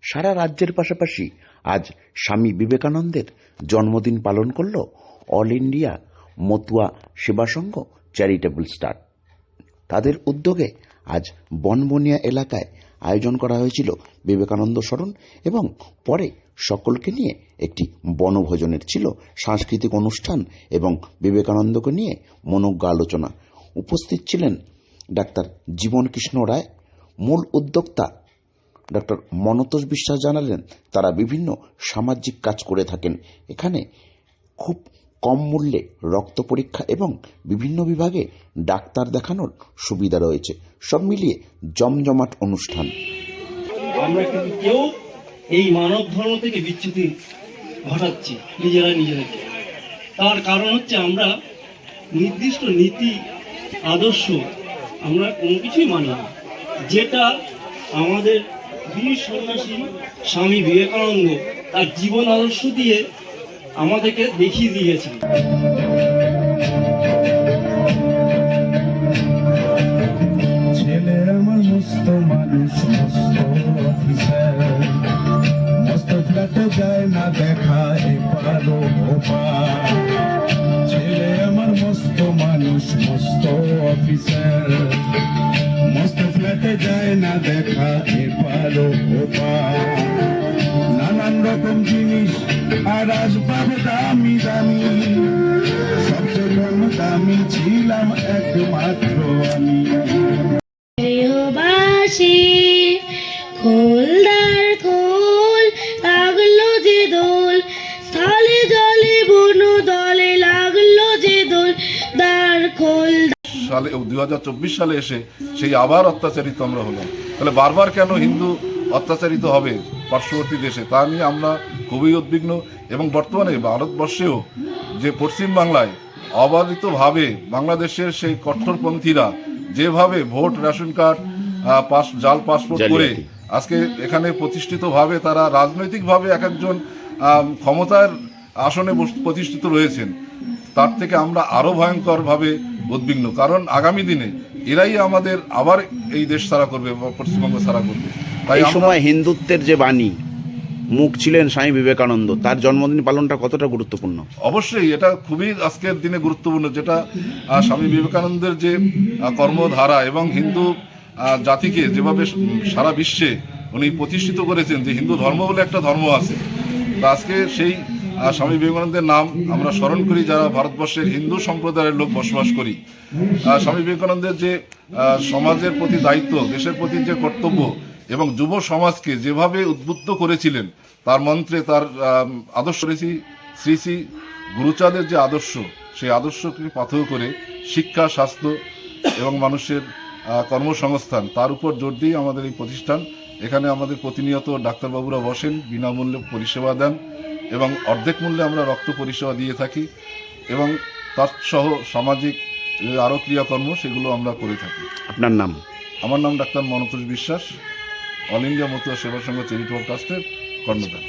সারা রাজ্যের পাশাপাশি আজ স্বামী বিবেকানন্দের জন্মদিন পালন করল অল ইন্ডিয়া মতুয়া সেবা সংঘ চ্যারিটেবল ট্রাস্ট। তাদের উদ্যোগে আজ বনবনিয়া এলাকায় আয়োজন করা হয়েছিল বিবেকানন্দ স্মরণ এবং পরে সকলকে নিয়ে একটি বনভোজনের ছিল সাংস্কৃতিক অনুষ্ঠান এবং বিবেকানন্দকে নিয়ে মনোজ্ঞ আলোচনা। উপস্থিত ছিলেন ডাক্তার জীবন কৃষ্ণ রায়। মূল উদ্যোক্তা ডক্টর মনতোষ বিশ্বাস জানালেন তারা বিভিন্ন সামাজিক কাজ করে থাকেন। এখানে খুব কম মূল্যে রক্ত পরীক্ষা এবং বিভিন্ন বিভাগে ডাক্তার দেখানোর সুবিধা রয়েছে। সব মিলিয়ে জমজমাট অনুষ্ঠান। আমরা কিন্তু কেউ এই মানব ধর্ম থেকে বিচ্যুতি ঘটাচ্ছি নিজেদেরকে। তার কারণ হচ্ছে আমরা নির্দিষ্ট নীতি আদর্শ আমরা কোনো কিছুই মানি না, যেটা আমাদের বীর সন্ন্যাসী স্বামী বিবেকানন্দ তার জীবন আদর্শ দিয়ে আমাদেরকে দেখিয়ে দিয়েছেন। ছেলে আমার মস্ত মানুষ, মস্ত অফিসার, মস্ত ফ্ল্যাটে যায় না দেখা এপারো ওপার। ছেলে আমার মস্ত মানুষ, মস্ত অফিসার, মস্ত ফ্ল্যাটে যায় না দেখা এপারো ওপার। নানান রকম জিনিস আর আসবাব দামি দামি, সবচেয়ে দামি ছিলাম একমাত্র আমি। গৃহবাসী খোলদার খোল লাগলো যে দোল, স্থলে জলে বনু দলে লাগলো যে দোল, দ্বার খোল। সালে 2024 সালে এসে সেই আবার অত্যাচারিত আমরা হলাম। তাহলে বারবার কেন হিন্দু অত্যাচারিত হবে পার্শ্ববর্তী দেশে, তা নিয়ে আমরা খুবই উদ্বিগ্ন। এবং বর্তমানে ভারতবর্ষেও যে পশ্চিম বাংলায় অবাধিতভাবে বাংলাদেশের সেই কট্টরপন্থীরা যেভাবে ভোট, রেশন কার্ড, জাল পাসপোর্ট করে আজকে এখানে প্রতিষ্ঠিতভাবে তারা রাজনৈতিকভাবে এক একজন ক্ষমতার আসনে প্রতিষ্ঠিত রয়েছেন, তার থেকে আমরা আরো ভয়ঙ্করভাবে উদ্বিগ্ন। কারণ আগামী দিনে এরাই আমাদের আবার এই দেশ ছাড়া করবে, পশ্চিমবঙ্গ ছাড়া করবে। তাই এই সময় হিন্দুত্বের যে বাণী মুখ ছিলেন স্বামী বিবেকানন্দ, তার জন্মদিন পালনটা কতটা গুরুত্বপূর্ণ? অবশ্যই এটা খুবই আজকের দিনে গুরুত্বপূর্ণ, যেটা স্বামী বিবেকানন্দের যে কর্মধারা এবং হিন্দু জাতিকে যেভাবে সারা বিশ্বে উনি প্রতিষ্ঠিত করেছেন, যে হিন্দু ধর্ম বলে একটা ধর্ম আছে, তা আজকে সেই স্বামী বিবেকানন্দের নাম আমরা স্মরণ করি যারা ভারতবর্ষের হিন্দু সম্প্রদায়ের লোক বসবাস করি। স্বামী বিবেকানন্দের যে সমাজের প্রতি দায়িত্ব, দেশের প্রতি যে কর্তব্য এবং যুব সমাজকে যেভাবে উদ্বুদ্ধ করেছিলেন, তার মন্ত্রে তার আদর্শ শ্রী শ্রী গুরুচাঁদের যে আদর্শ, সেই আদর্শকে পাথেয় করে শিক্ষা, স্বাস্থ্য এবং মানুষের কর্মসংস্থান, তার উপর জোর দিয়ে আমাদের এই প্রতিষ্ঠান। এখানে আমাদের প্রতিনিয়ত ডাক্তারবাবুরা বসেন, বিনামূল্যে পরিষেবা দেন এবং অর্ধেক মূল্যে আমরা রক্ত পরিষেবা দিয়ে থাকি এবং তার সহ সামাজিক আরও ক্রিয়াকর্ম সেগুলো আমরা করে থাকি। আপনার নাম? আমার নাম ডাক্তার মনতোষ বিশ্বাস, অল ইন্ডিয়া মতুয়া সেবা সংঘ চ্যারিটেবল ট্রাস্টের কর্ণধার।